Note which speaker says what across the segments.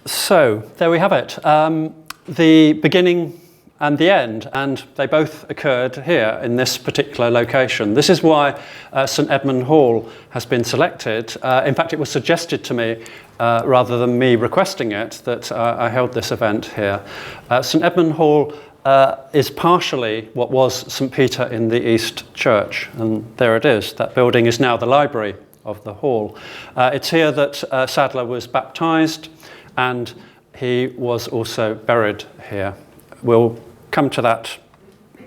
Speaker 1: So there we have it, the beginning and the end, and they both occurred here in this particular location. This is why St Edmund Hall has been selected. In fact, it was suggested to me, rather than me requesting it, that I held this event here. St Edmund Hall is partially what was St Peter in the East Church, and there it is. That building is now the library of the hall. It's here that Sadler was baptised, and he was also buried here. We'll come to that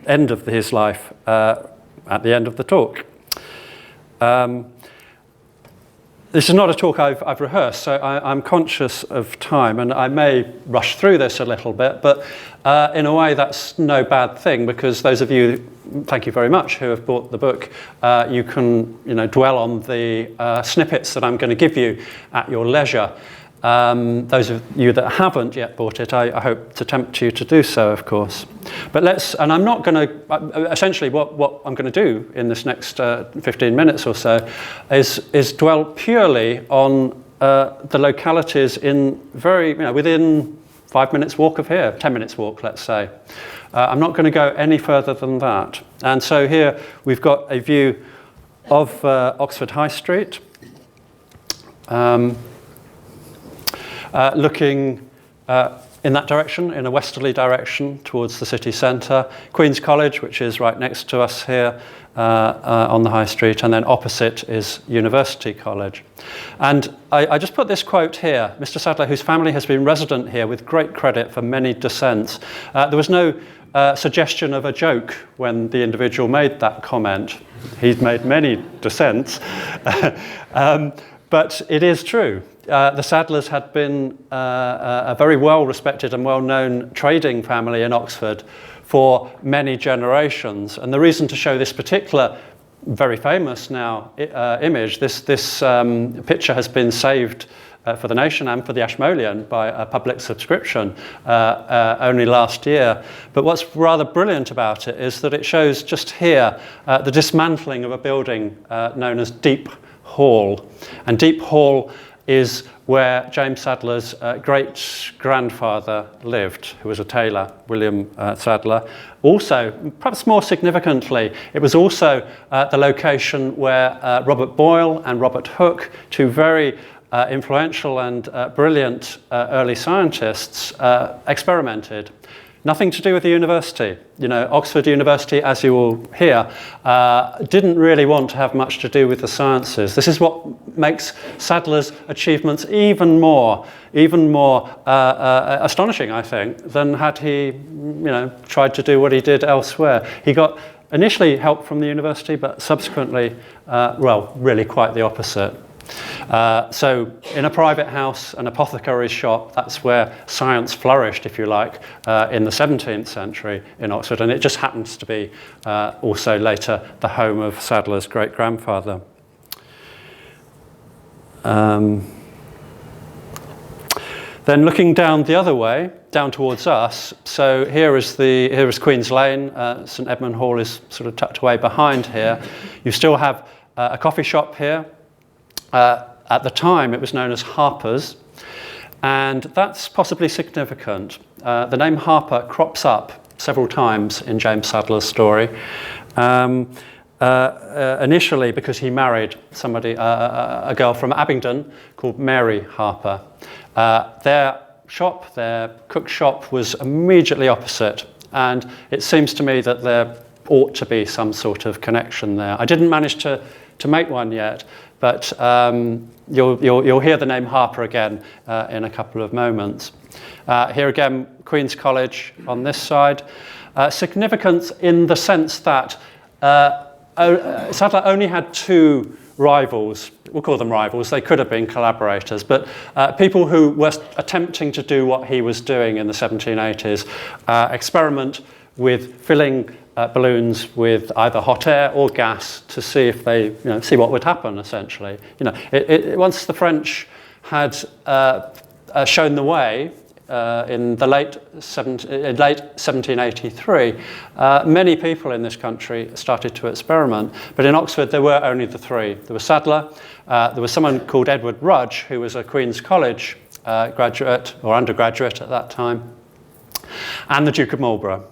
Speaker 1: end of his life at the end of the talk. This is not a talk I've rehearsed, so I'm conscious of time, and I may rush through this a little bit, but in a way that's no bad thing, because those of you, thank you very much, who have bought the book, you can dwell on the snippets that I'm going to give you at your leisure. Those of you that haven't yet bought it, I hope to tempt you to do so, of course. But and I'm not going to, essentially what I'm going to do in this next 15 minutes or so is dwell purely on the localities in within 5 minutes walk of here, 10 minutes walk, let's say. I'm not going to go any further than that. And so here we've got a view of Oxford High Street. Looking in that direction, in a westerly direction towards the city centre. Queen's College, which is right next to us here on the High Street, and then opposite is University College. And I just put this quote here. Mr. Sadler, whose family has been resident here with great credit for many descents. There was no suggestion of a joke when the individual made that comment. He'd made many descents. But it is true. The Sadlers had been a very well-respected and well-known trading family in Oxford for many generations. And the reason to show this particular, very famous now, image, this picture has been saved for the nation and for the Ashmolean by a public subscription only last year. But what's rather brilliant about it is that it shows just here the dismantling of a building known as Deep Hall. And Deep Hall is where James Sadler's great-grandfather lived, who was a tailor, William Sadler. Also, perhaps more significantly, it was also the location where Robert Boyle and Robert Hooke, two very influential and brilliant early scientists, experimented. Nothing to do with the university. Oxford University, as you will hear, didn't really want to have much to do with the sciences. This is what makes Sadler's achievements even more astonishing, I think, than had he, tried to do what he did elsewhere. He got initially help from the university, but subsequently, really quite the opposite. So in a private house, an apothecary's shop, that's where science flourished, if you like, in the 17th century in Oxford, and it just happens to be also later the home of Sadler's great-grandfather. Then looking down the other way, down towards us, so here is Queen's Lane. St Edmund Hall is sort of tucked away behind here. You still have a coffee shop here. At the time, it was known as Harper's, and that's possibly significant. The name Harper crops up several times in James Sadler's story, initially because he married a girl from Abingdon called Mary Harper. Their cook shop, was immediately opposite, and it seems to me that there ought to be some sort of connection there. I didn't manage to make one yet, but you'll hear the name Harper again in a couple of moments. Here again, Queen's College on this side. Significance in the sense that Sadler only had two rivals. We'll call them rivals. They could have been collaborators, but people who were attempting to do what he was doing in the 1780s, experiment with filling balloons with either hot air or gas to see if they, see what would happen. Essentially, once the French had shown the way in the late 1783, many people in this country started to experiment. But in Oxford, there were only the three. There was Sadler. There was someone called Edward Rudge, who was a Queen's College graduate or undergraduate at that time, and the Duke of Marlborough.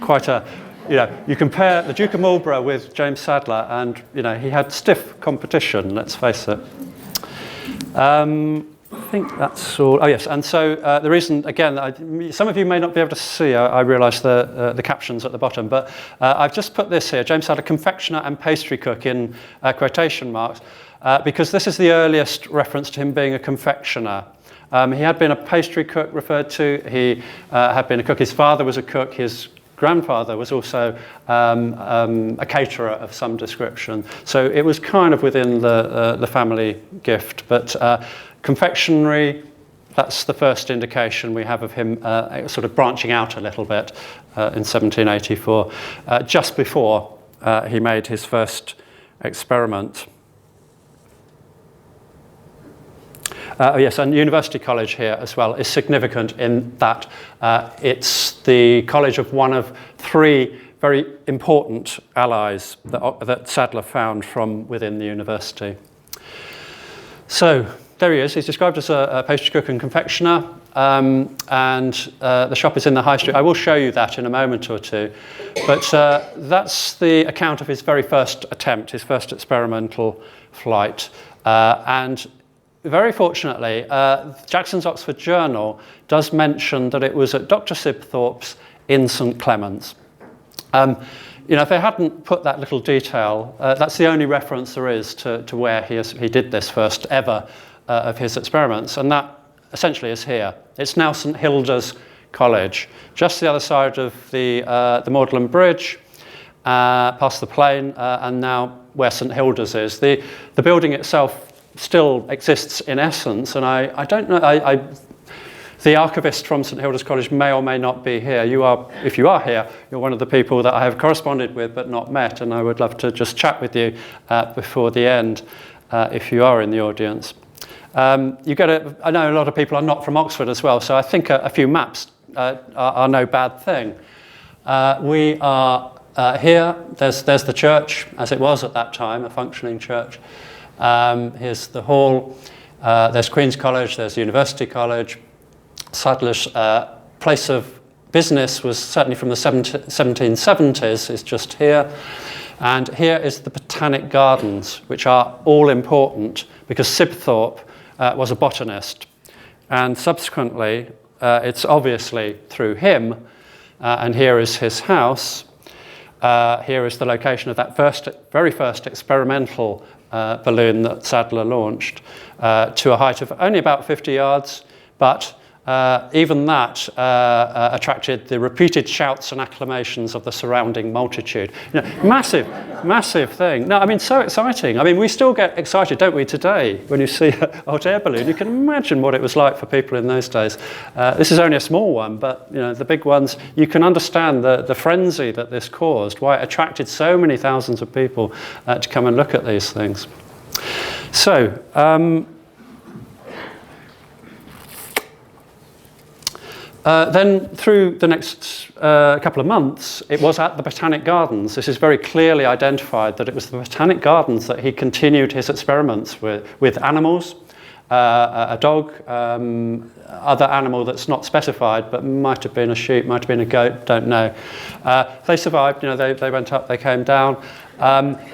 Speaker 1: Quite a, you compare the Duke of Marlborough with James Sadler, and he had stiff competition. Let's face it. I think that's all. Oh yes, and so the reason, again, some of you may not be able to see. I realise the captions at the bottom, but I've just put this here: James Sadler, confectioner and pastry cook, in quotation marks, because this is the earliest reference to him being a confectioner. He had been a pastry cook referred to. He had been a cook. His father was a cook. His grandfather was also a caterer of some description. So it was kind of within the family gift. But confectionery, that's the first indication we have of him sort of branching out a little bit in 1784, just before he made his first experiment. Yes, and University College here as well is significant in that it's the college of one of three very important allies that Sadler found from within the university. So there he is. He's described as a pastry cook and confectioner, and the shop is in the High Street. I will show you that in a moment or two. But that's the account of his very first attempt, his first experimental flight. And very fortunately, Jackson's Oxford Journal does mention that it was at Dr. Sibthorpe's in St Clement's. If they hadn't put that little detail, that's the only reference there is to where he did this first ever of his experiments, and that essentially is here. It's now St Hilda's College, just the other side of the Magdalen Bridge, past the plain, and now where St Hilda's is. The building itself still exists in essence, and I don't know, the archivist from St Hilda's College may or may not be here. If you are here, you're one of the people that I have corresponded with but not met, and I would love to just chat with you before the end if you are in the audience. I know a lot of people are not from Oxford as well, so I think a few maps are no bad thing. We are here, there's the church as it was at that time, a functioning church. Here's the hall, there's Queen's College, there's University College. Sadler's place of business was certainly from the 1770s, is just here. And here is the Botanic Gardens, which are all important because Sibthorpe was a botanist. And subsequently, it's obviously through him, and here is his house. Here is the location of that very first experimental balloon that Sadler launched to a height of only about 50 yards, but even that attracted the repeated shouts and acclamations of the surrounding multitude. Massive, massive thing. No, I mean, so exciting. I mean, we still get excited, don't we, today, when you see a hot air balloon. You can imagine what it was like for people in those days. This is only a small one, but the big ones, you can understand the frenzy that this caused, why it attracted so many thousands of people to come and look at these things. So, then through the next couple of months, it was at the Botanic Gardens. This is very clearly identified that it was the Botanic Gardens that he continued his experiments with animals, a dog, other animal that's not specified, but might have been a sheep, might have been a goat, don't know. They survived, they went up, they came down.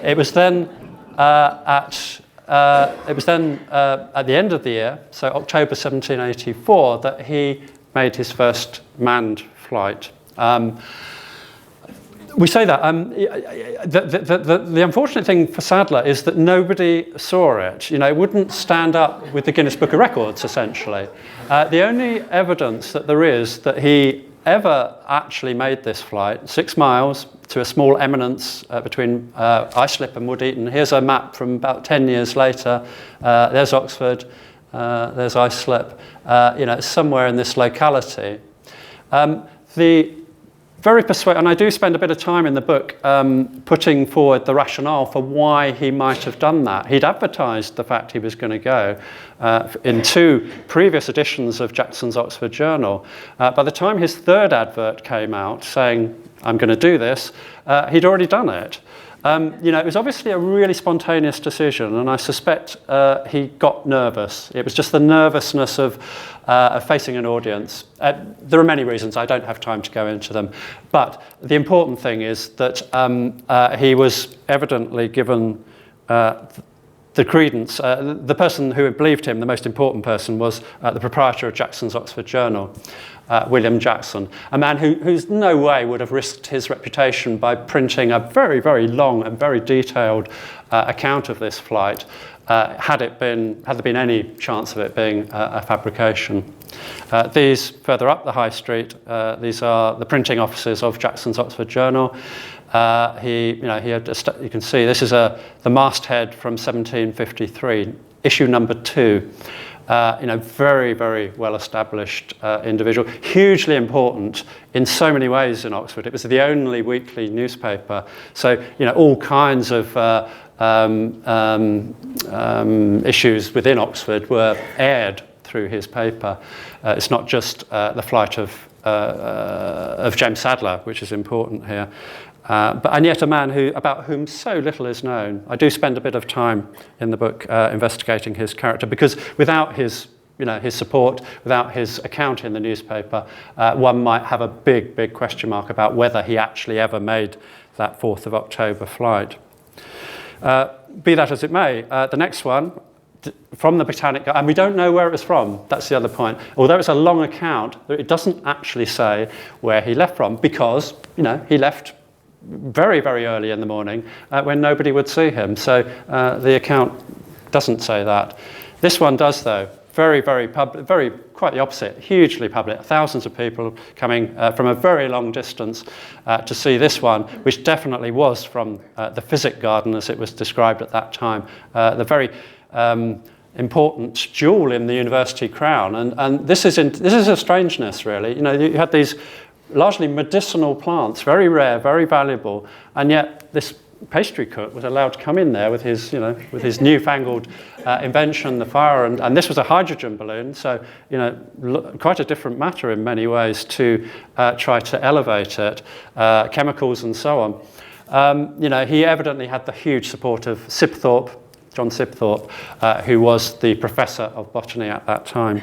Speaker 1: It was then at the end of the year, so October 1784, that he made his first manned flight. We say that. The unfortunate thing for Sadler is that nobody saw it. It wouldn't stand up with the Guinness Book of Records, essentially. The only evidence that there is that he ever actually made this flight, 6 miles to a small eminence between Islip and Wood-Eaton. Here's a map from about 10 years later. There's Oxford. There's Islip, somewhere in this locality. And I do spend a bit of time in the book putting forward the rationale for why he might have done that. He'd advertised the fact he was going to go in 2 previous editions of Jackson's Oxford Journal. By the time his 3rd advert came out saying, I'm going to do this, he'd already done it. It was obviously a really spontaneous decision, and I suspect he got nervous. It was just the nervousness of facing an audience. There are many reasons, I don't have time to go into them, but the important thing is that he was evidently given the credence. The person who believed him, the most important person, was the proprietor of Jackson's Oxford Journal, William Jackson, a man who's no way would have risked his reputation by printing a very, very long and very detailed account of this flight, had there been any chance of it being a fabrication. These further up the high street, these are the printing offices of Jackson's Oxford Journal. You can see this is the masthead from 1753, issue number 2. Very, very well-established individual, hugely important in so many ways in Oxford. It was the only weekly newspaper, so all kinds of issues within Oxford were aired through his paper. It's not just the flight of James Sadler, which is important here. And yet a man about whom so little is known. I do spend a bit of time in the book investigating his character, because without his support, without his account in the newspaper, one might have a big, big question mark about whether he actually ever made that 4th of October flight. Be that as it may, the next one, from the Botanic Gardens, and we don't know where it was from, that's the other point. Although it's a long account, it doesn't actually say where he left from, because he left very, very early in the morning when nobody would see him. So the account doesn't say that. This one does, though. Very, very public, quite the opposite, hugely public. Thousands of people coming from a very long distance to see this one, which definitely was from the Physic Garden as it was described at that time. The very important jewel in the university crown. And this is a strangeness, really. You had these largely medicinal plants, very rare, very valuable, and yet this pastry cook was allowed to come in there with his newfangled invention, the fire, and this was a hydrogen balloon, so quite a different matter in many ways to try to elevate it, chemicals and so on. He evidently had the huge support of John Sibthorpe, who was the professor of botany at that time.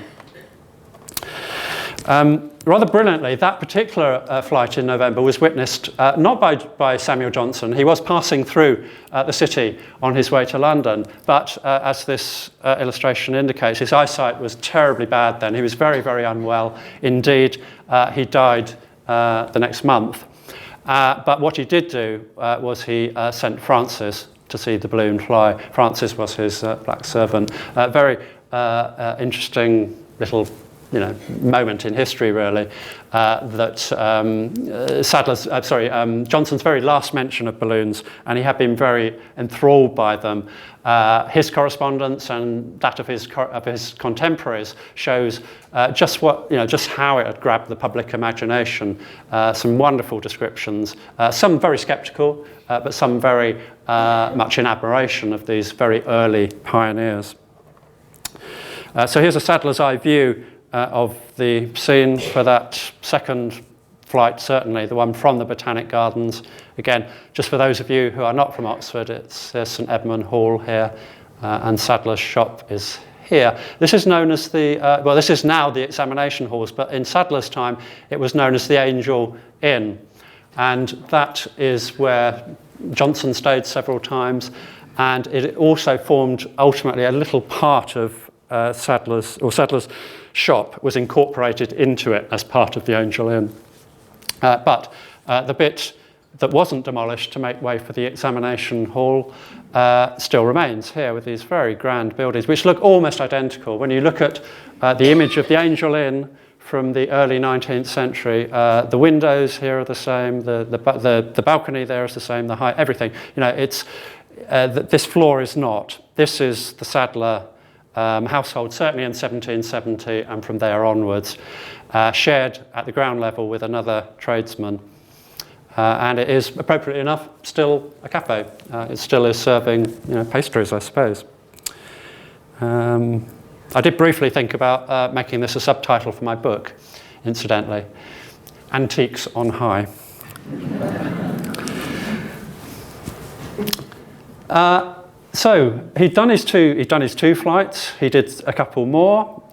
Speaker 1: Rather brilliantly, that particular flight in November was witnessed not by Samuel Johnson. He was passing through the city on his way to London, but as this illustration indicates, his eyesight was terribly bad then. He was very, very unwell. Indeed, he died the next month. But what he did do was he sent Francis to see the balloon fly. Francis was his black servant. Very interesting little moment in history, really, that Johnson's very last mention of balloons, and he had been very enthralled by them. His correspondence and that of his contemporaries shows just how it had grabbed the public imagination. Some wonderful descriptions, some very sceptical, but some very much in admiration of these very early pioneers. So here's a Sadler's eye view of the scene for that second flight, certainly, the one from the Botanic Gardens. Again, just for those of you who are not from Oxford, there's St Edmund Hall here, and Sadler's shop is here. This is known as this is now the examination halls, but in Sadler's time, it was known as the Angel Inn. And that is where Johnson stayed several times, and it also formed ultimately a little part of Sadler's shop was incorporated into it as part of the Angel Inn. But the bit that wasn't demolished to make way for the examination hall still remains here with these very grand buildings, which look almost identical. When you look at the image of the Angel Inn from the early 19th century, the windows here are the same, the balcony there is the same, the height, everything. This floor is not. This is the Sadler household, certainly in 1770 and from there onwards, shared at the ground level with another tradesman. And it is, appropriately enough, still a cafe. It still is serving pastries, I suppose. I did briefly think about making this a subtitle for my book, incidentally. Antiques on High. So he'd done his two flights. He did a couple more.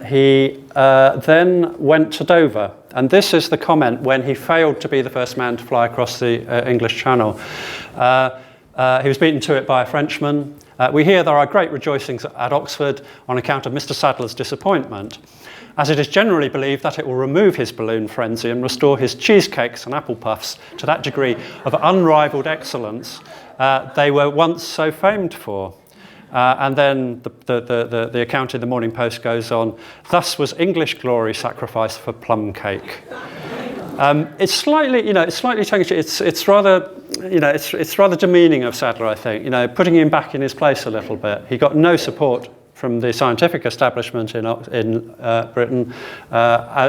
Speaker 1: He then went to Dover, and this is the comment when he failed to be the first man to fly across the English Channel. He was beaten to it by a Frenchman. We hear there are great rejoicings at Oxford on account of Mr. Sadler's disappointment, as it is generally believed that it will remove his balloon frenzy and restore his cheesecakes and apple puffs to that degree of unrivalled excellence they were once so famed for. And then the account in the Morning Post goes on, thus was English glory sacrificed for plum cake. It's slightly tongue-in-cheek. It's rather, it's rather demeaning of Sadler, I think. Putting him back in his place a little bit. He got no support from the scientific establishment in Britain,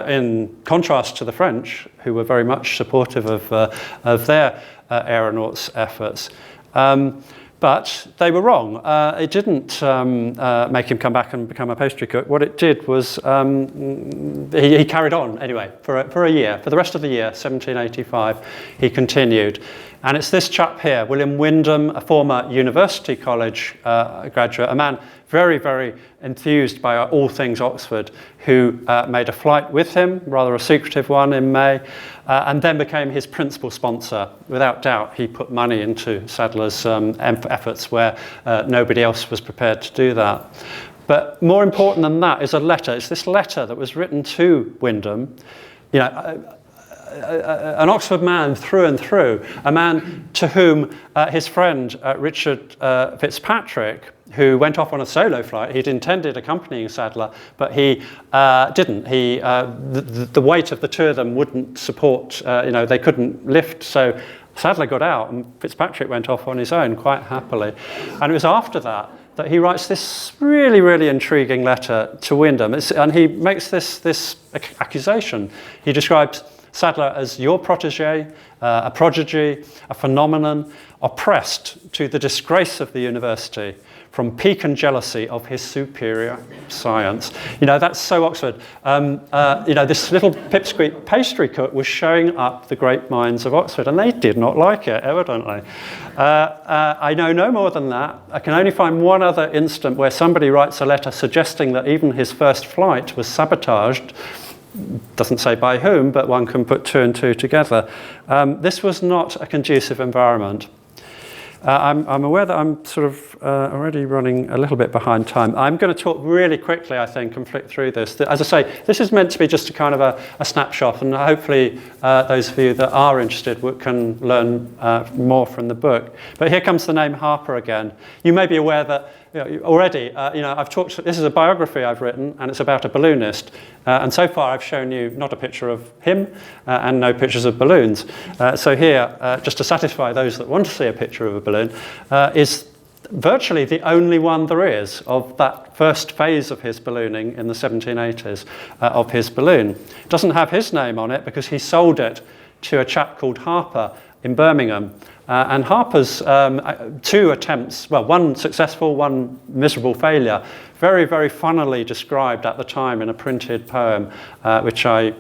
Speaker 1: in contrast to the French, who were very much supportive of their aeronauts' efforts. But they were wrong. It didn't make him come back and become a pastry cook. What it did was he carried on anyway for a year. For the rest of the year, 1785, he continued. And it's this chap here, William Windham, a former University College graduate, a man very, very enthused by all things Oxford, who made a flight with him, rather a secretive one, in May, and then became his principal sponsor. Without doubt, he put money into Sadler's efforts where nobody else was prepared to do that. But more important than that is a letter. It's this letter that was written to Windham, an Oxford man through and through, a man to whom his friend Richard Fitzpatrick, who went off on a solo flight, he'd intended accompanying Sadler, but he didn't. The weight of the two of them wouldn't support, they couldn't lift, so Sadler got out and Fitzpatrick went off on his own quite happily. And it was after that he writes this really, really intriguing letter to Windham. And he makes this accusation. He describes Sadler as your protege, a prodigy, a phenomenon, oppressed to the disgrace of the university from pique and jealousy of his superior science. That's so Oxford. This little pipsqueak pastry cook was showing up the great minds of Oxford, and they did not like it, evidently. I know no more than that. I can only find one other instant where somebody writes a letter suggesting that even his first flight was sabotaged. Doesn't say by whom, but one can put two and two together. This was not a conducive environment. I'm aware that I'm sort of already running a little bit behind time. I'm going to talk really quickly, I think, and flick through this. As I say, this is meant to be just a kind of a snapshot, and hopefully those of you that are interested can learn more from the book. But here comes the name Harper again. You may be aware that already, I've talked. This is a biography I've written, and it's about a balloonist. And so far, I've shown you not a picture of him and no pictures of balloons. So here, just to satisfy those that want to see a picture of a balloon, is virtually the only one there is of that first phase of his ballooning in the 1780s of his balloon. It doesn't have his name on it because he sold it to a chap called Harper in Birmingham. And Harper's two attempts, well, one successful, one miserable failure, very, very funnily described at the time in a printed poem, which I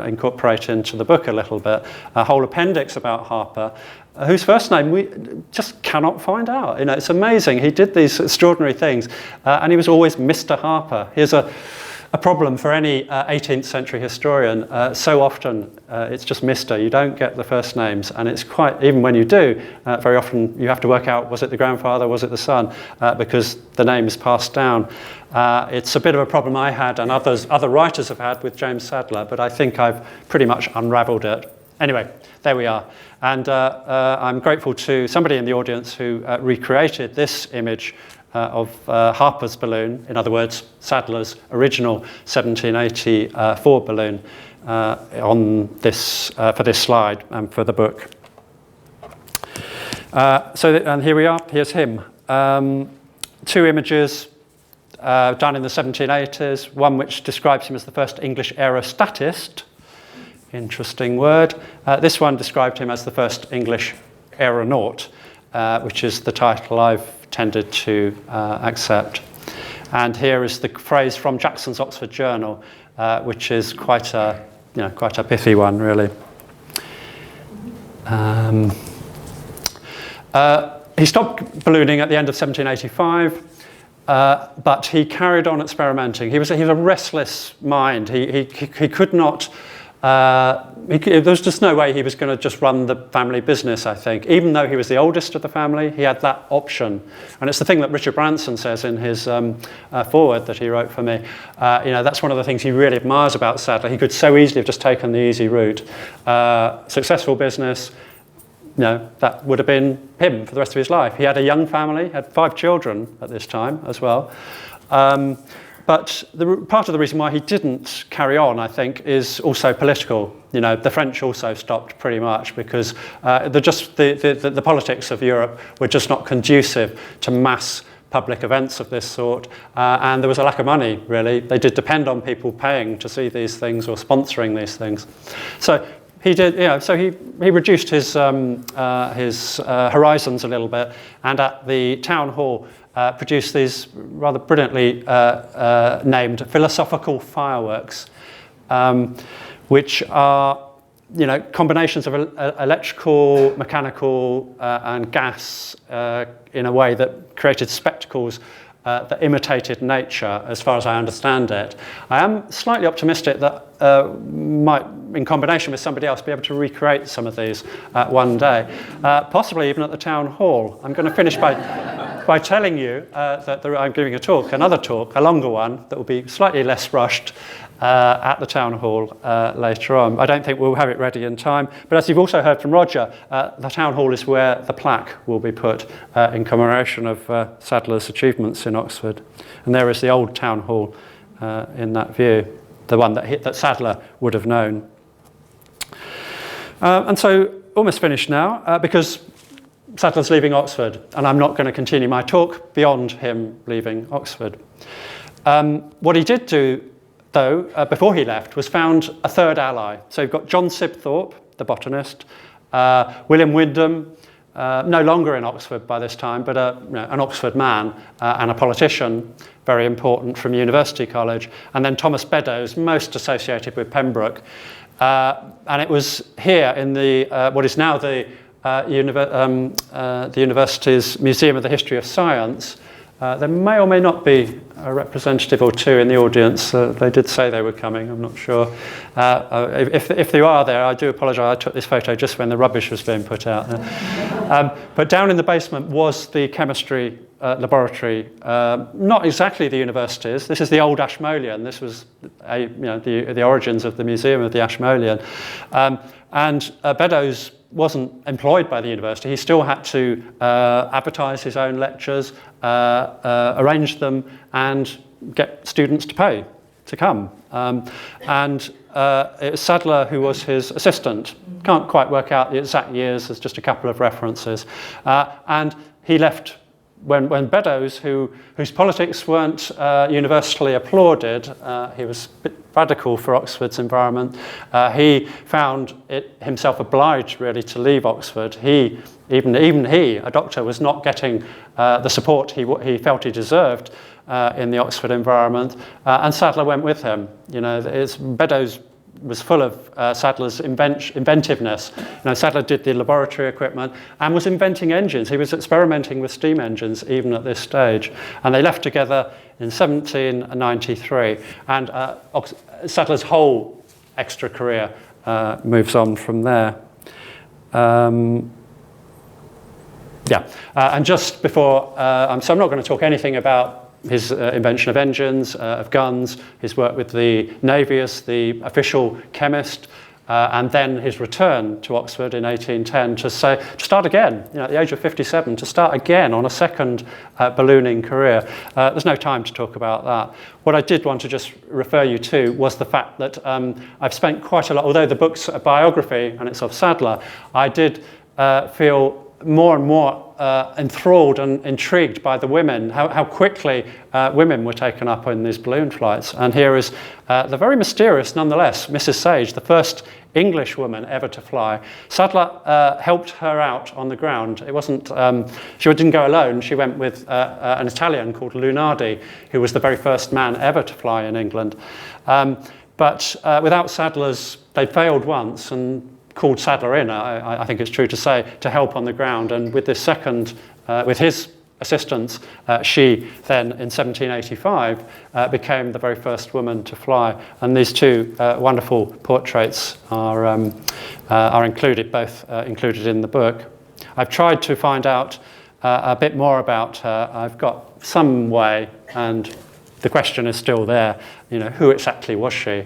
Speaker 1: incorporate into the book a little bit, a whole appendix about Harper, whose first name we just cannot find out. It's amazing. He did these extraordinary things, and he was always Mr. Harper. Here's a problem for any 18th century historian. So often it's just Mr. You don't get the first names, and it's quite, even when you do, very often you have to work out, was it the grandfather, was it the son, because the name is passed down. It's a bit of a problem I had and other writers have had with James Sadler, but I think I've pretty much unravelled it. Anyway, there we are. And I'm grateful to somebody in the audience who recreated this image of Harper's balloon, in other words, Sadler's original 1784 balloon, on this for this slide and for the book. And here we are. Here's him. Two images done in the 1780s. One which describes him as the first English aerostatist. Interesting word. This one described him as the first English aeronaut, which is the title I've tended to accept. And here is the phrase from Jackson's Oxford Journal, which is quite a pithy one, really. He stopped ballooning at the end of 1785. But he carried on experimenting. He was a restless mind. He could not. There was just no way he was going to just run the family business, I think. Even though he was the oldest of the family, he had that option. And it's the thing that Richard Branson says in his foreword that he wrote for me. That's one of the things he really admires about Sadler. He could so easily have just taken the easy route. Successful business. That would have been him for the rest of his life. He had a young family, had 5 children at this time as well. But part of the reason why he didn't carry on, I think, is also political. The French also stopped pretty much because the politics of Europe were just not conducive to mass public events of this sort, and there was a lack of money, really. They did depend on people paying to see these things or sponsoring these things. So he did, so he reduced his horizons a little bit, and at the town hall produced these rather brilliantly named philosophical fireworks, which are combinations of electrical, mechanical, and gas in a way that created spectacles that imitated nature, as far as I understand it. I am slightly optimistic that might, in combination with somebody else, be able to recreate some of these one day, possibly even at the town hall. I'm going to finish by telling you that I'm giving another talk, a longer one, that will be slightly less rushed at the town hall later on. I don't think we'll have it ready in time, but as you've also heard from Roger, the town hall is where the plaque will be put in commemoration of Sadler's achievements in Oxford. And there is the old town hall in that view, the one that Sadler would have known. And so, almost finished now, because Sadler's leaving Oxford, and I'm not going to continue my talk beyond him leaving Oxford. What he did do, though, before he left, was found a third ally. So you've got John Sibthorpe, the botanist, William Windham, no longer in Oxford by this time, but an Oxford man and a politician, very important from University College, and then Thomas Beddoes, most associated with Pembroke. And it was here in the what is now the university's Museum of the History of Science. There may or may not be a representative or two in the audience. They did say they were coming, I'm not sure. If they are there, I do apologise. I took this photo just when the rubbish was being put out there. But down in the basement was the chemistry laboratory, not exactly the university's. This is the old Ashmolean. This was the origins of the Museum of the Ashmolean. And Beddoes wasn't employed by the university. He still had to advertise his own lectures, arrange them, and get students to pay to come. And it was Sadler who was his assistant. Can't quite work out the exact years, there's just a couple of references. And he left when Beddoes, whose politics weren't universally applauded, he was a bit radical for Oxford's environment, he found it himself obliged really to leave Oxford. Even he, a doctor, was not getting the support he felt he deserved in the Oxford environment, and Sadler went with him. Beddoes was full of Sadler's inventiveness. Sadler did the laboratory equipment and was inventing engines. He was experimenting with steam engines even at this stage. And they left together in 1793. And Sadler's whole extra career moves on from there. And just before, so I'm not going to talk anything about his invention of engines, of guns, his work with the Navy as the official chemist, and then his return to Oxford in 1810 to start again, at the age of 57, to start again on a second ballooning career. There's no time to talk about that. What I did want to just refer you to was the fact that I've spent quite a lot, although the book's a biography and it's of Sadler, I did feel more and more enthralled and intrigued by the women, how quickly women were taken up in these balloon flights. And here is the very mysterious, nonetheless, Mrs. Sage, the first English woman ever to fly. Sadler helped her out on the ground. It wasn't, she didn't go alone. She went with an Italian called Lunardi, who was the very first man ever to fly in England. But without Sadler's, they failed once, and called Sadler in, I think it's true to say, to help on the ground. And with this second, with his assistance, she then in 1785 became the very first woman to fly. And these two wonderful portraits are included, both included in the book. I've tried to find out a bit more about her. I've got some way, and the question is still there. You know, who exactly was she?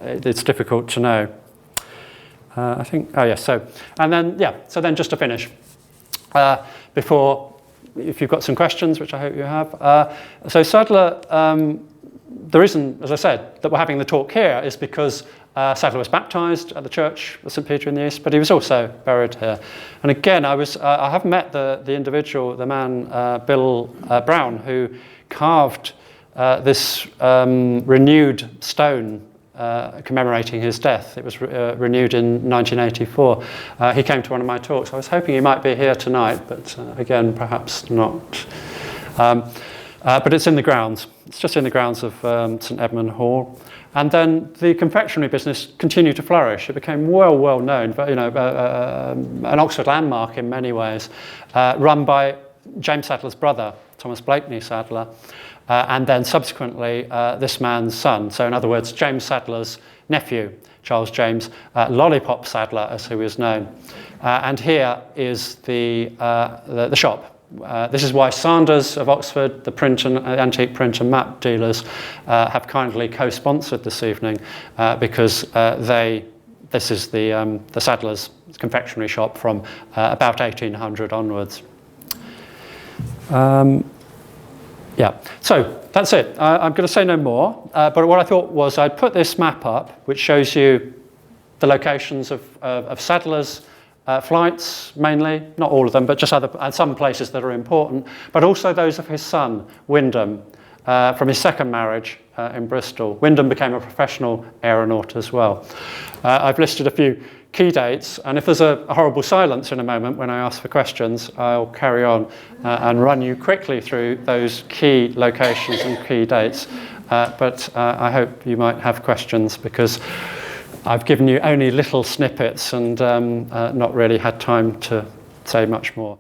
Speaker 1: It's difficult to know. I think. Oh yes. So then just to finish, before, if you've got some questions, which I hope you have. So Sadler, the reason, as I said, that we're having the talk here is because Sadler was baptised at the church of St Peter in the East, but he was also buried here. And again, I have met the individual, the man, Bill Brown, who carved this renewed stone commemorating his death. It was renewed in 1984. He came to one of my talks. I was hoping he might be here tonight, but again, perhaps not. But it's in the grounds. It's just in the grounds of St Edmund Hall. And then the confectionery business continued to flourish. It became well known, but an Oxford landmark in many ways, run by James Sadler's brother, Thomas Blakeney Sadler, and then subsequently this man's son. So in other words, James Sadler's nephew, Charles James Lollipop Sadler, as he was known. And here is the shop. This is why Sanders of Oxford, the antique print and map dealers, have kindly co-sponsored this evening because this is the Sadler's confectionery shop from about 1800 onwards. So that's it. I'm going to say no more, but what I thought was I'd put this map up, which shows you the locations of Sadler's flights, mainly, not all of them, but just some places that are important, but also those of his son, Windham, from his second marriage in Bristol. Windham became a professional aeronaut as well. I've listed a few key dates, and if there's a horrible silence in a moment when I ask for questions, I'll carry on and run you quickly through those key locations and key dates. But I hope you might have questions, because I've given you only little snippets and not really had time to say much more.